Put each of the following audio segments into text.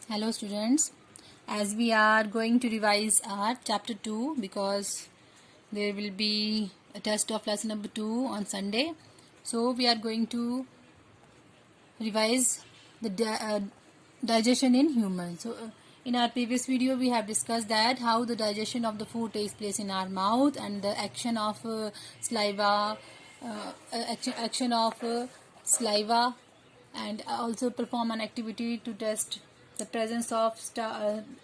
Hello students, as we are going to revise our chapter 2 because there will be a test of lesson number 2 on Sunday. So we are going to revise the digestion in humans. In our previous video we have discussed that how the digestion of the food takes place in our mouth and the action of saliva, saliva and also perform an activity to test the presence of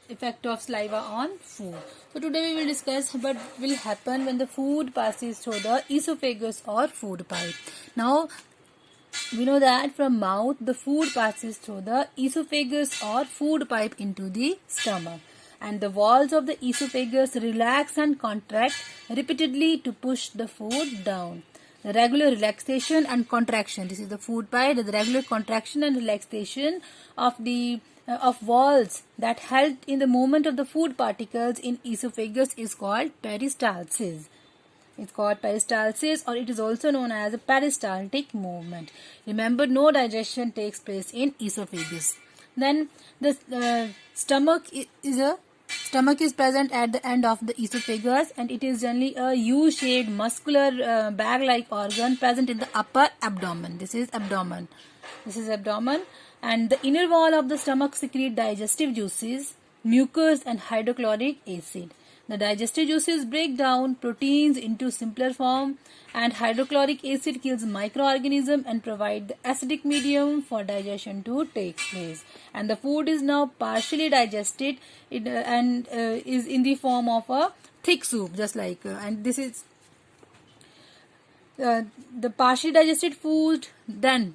effect of saliva on food. So today we will discuss what will happen when the food passes through the esophagus or food pipe. Now we know that from mouth the food passes through the esophagus or food pipe into the stomach, and the walls of the esophagus relax and contract repeatedly to push the food down. The regular relaxation and contraction, this is the food pipe, the regular contraction and relaxation of the walls that help in the movement of the food particles in esophagus is called peristalsis. It's called peristalsis, or it is also known as a peristaltic movement. Remember, no digestion takes place in esophagus. Then the stomach is present at the end of the esophagus, and it is generally a U-shaped muscular bag-like organ present in the upper abdomen. This is abdomen. And the inner wall of the stomach secrete digestive juices, mucus and hydrochloric acid. The digestive juices break down proteins into simpler form, and hydrochloric acid kills microorganisms and provide the acidic medium for digestion to take place. And the food is now partially digested and is in the form of a thick soup, just like and this is the partially digested food then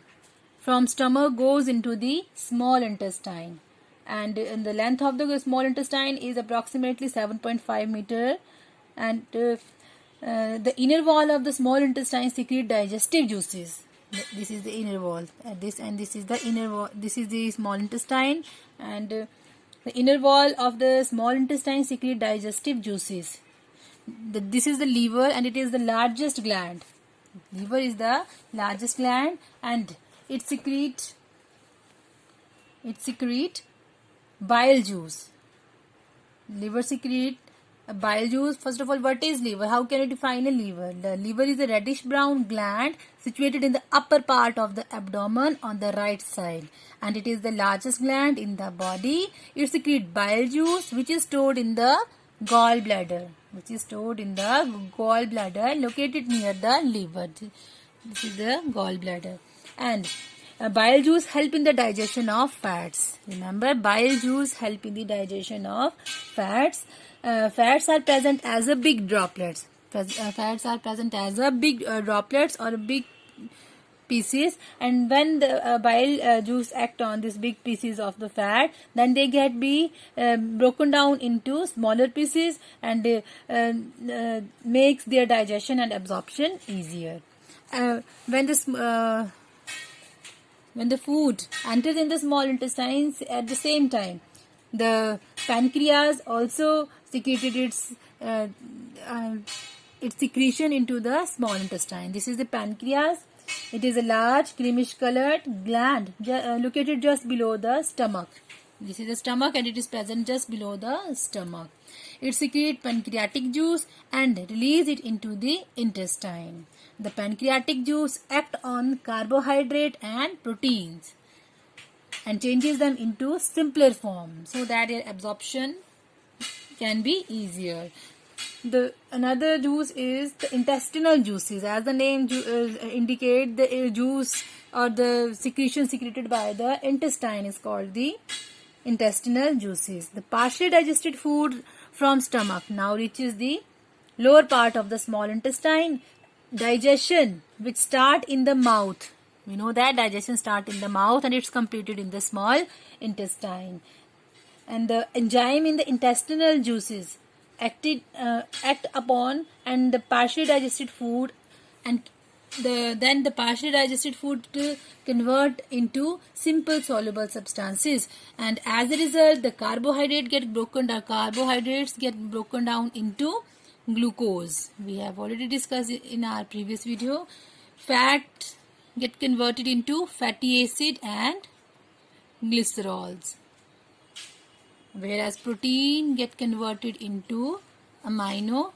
from stomach goes into the small intestine, and the length of the small intestine is approximately 7.5 meter, and the inner wall of the small intestine secrete digestive juices. This is the inner wall, this is the inner wall. This is the small intestine, and the inner wall of the small intestine secrete digestive juices. This is the liver, and it is the largest gland. Liver is the largest gland, and it secrete bile juice. Liver secrete bile juice. First of all, what is liver? How can you define a liver? The liver is a reddish brown gland situated in the upper part of the abdomen on the right side, and it is the largest gland in the body. It secretes bile juice which is stored in the gallbladder, located near the liver. This is the gallbladder. And bile juice help in the digestion of fats. Remember, bile juice help in the digestion of fats. Fats are present as a big droplets. Fats are present as a big droplets or big pieces, and when the bile juice act on these big pieces of the fat, then they get be broken down into smaller pieces, and makes their digestion and absorption easier. When the food enters in the small intestines, at the same time the pancreas also secreted its secretion into the small intestine. This is the pancreas. It is a large creamish colored gland located just below the stomach. This is the stomach, and it is present just below the stomach. It secretes pancreatic juice and release it into the intestine. The pancreatic juice act on carbohydrate and proteins and changes them into simpler form so that their absorption can be easier. Another juice is the intestinal juices. As the name indicate, the juice or the secretion secreted by the intestine is called the intestinal juices. The partially digested food from stomach now reaches the lower part of the small intestine. Digestion which start in the mouth. We know that digestion start in the mouth and it's completed in the small intestine. And the enzyme in the intestinal juices act upon and the partially digested food, and then the partially digested food to convert into simple soluble substances, and as a result the carbohydrates get broken down into glucose. We have already discussed it in our previous video. Fat get converted into fatty acid and glycerols. whereas protein get converted into amino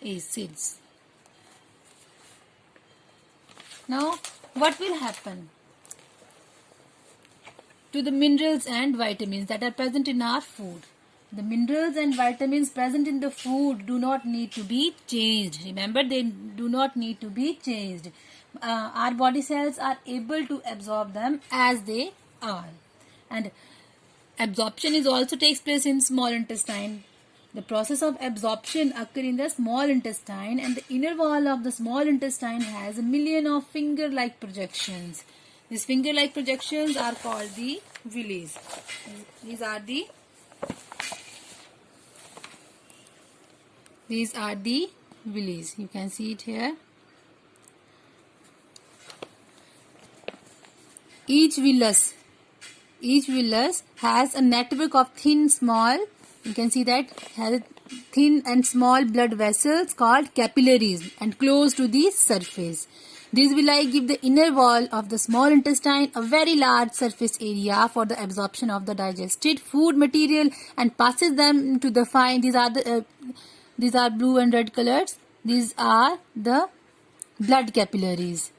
acids. Now, what will happen to the minerals and vitamins that are present in our food? The minerals and vitamins present in the food do not need to be changed. Remember, they do not need to be changed. Our body cells are able to absorb them as they are. And absorption is also takes place in small intestine. The process of absorption occurs in the small intestine, and the inner wall of the small intestine has a million of finger-like projections. These finger-like projections are called the villi. These are the villi. You can see it here. Each villus has a network of thin, small, you can see that, has thin and small blood vessels called capillaries and close to the surface. These villi give the inner wall of the small intestine a very large surface area for the absorption of the digested food material and passes them to the fine. These are blue and red colors. These are the blood capillaries.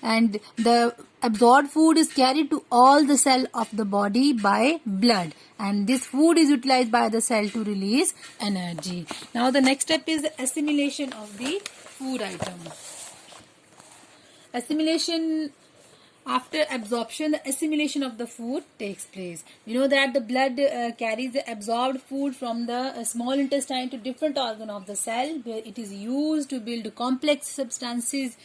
And the absorbed food is carried to all the cell of the body by blood, and this food is utilized by the cell to release energy. Now the next step is the assimilation of the food item. Assimilation. After absorption, the assimilation of the food takes place. You know that the blood carries the absorbed food from the small intestine to different organ of the cell, where it is used to build complex substances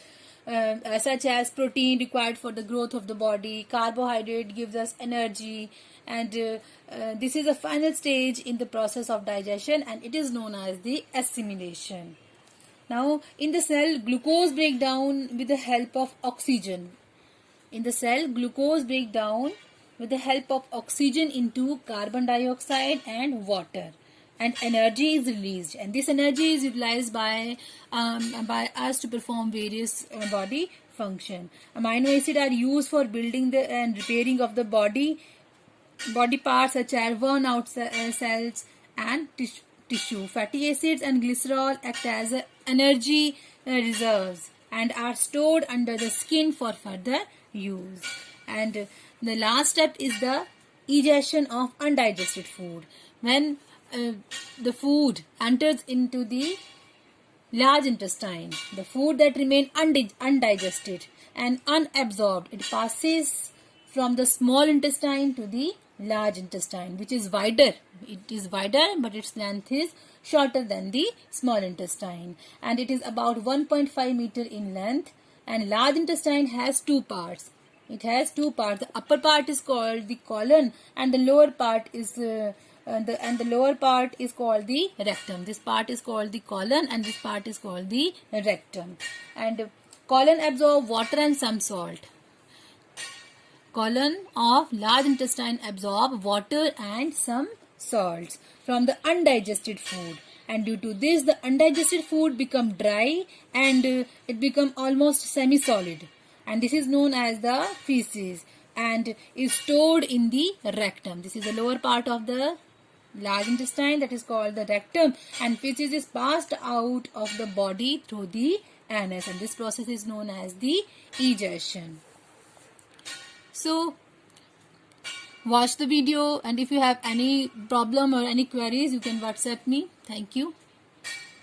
such as protein required for the growth of the body. Carbohydrate gives us energy, and this is a final stage in the process of digestion, and it is known as the assimilation. Now, in the cell, glucose breaks down with the help of oxygen. In the cell, glucose breaks down with the help of oxygen into carbon dioxide and water, and energy is released, and this energy is utilized by us to perform various body function. Amino acids are used for building and repairing of the body parts such as worn out cells and tissue. Fatty acids and glycerol act as energy reserves and are stored under the skin for further use. And the last step is the digestion of undigested food. When the food enters into the large intestine, the food that remains undigested and unabsorbed, it passes from the small intestine to the large intestine, which is wider. It is wider, but its length is shorter than the small intestine, and it is about 1.5 meter in length. And large intestine has two parts. It has two parts. The upper part is called the colon, and the lower part is called the rectum. This part is called the colon, and this part is called the rectum. And colon absorb water and some salt. Colon of large intestine absorb water and some salts from the undigested food, and due to this the undigested food become dry and it become almost semi-solid, and this is known as the feces and is stored in the rectum. This is the lower part of the large intestine, that is called the rectum, and feces is passed out of the body through the anus, and this process is known as the digestion. So watch the video, and if you have any problem or any queries, you can WhatsApp me. Thank you.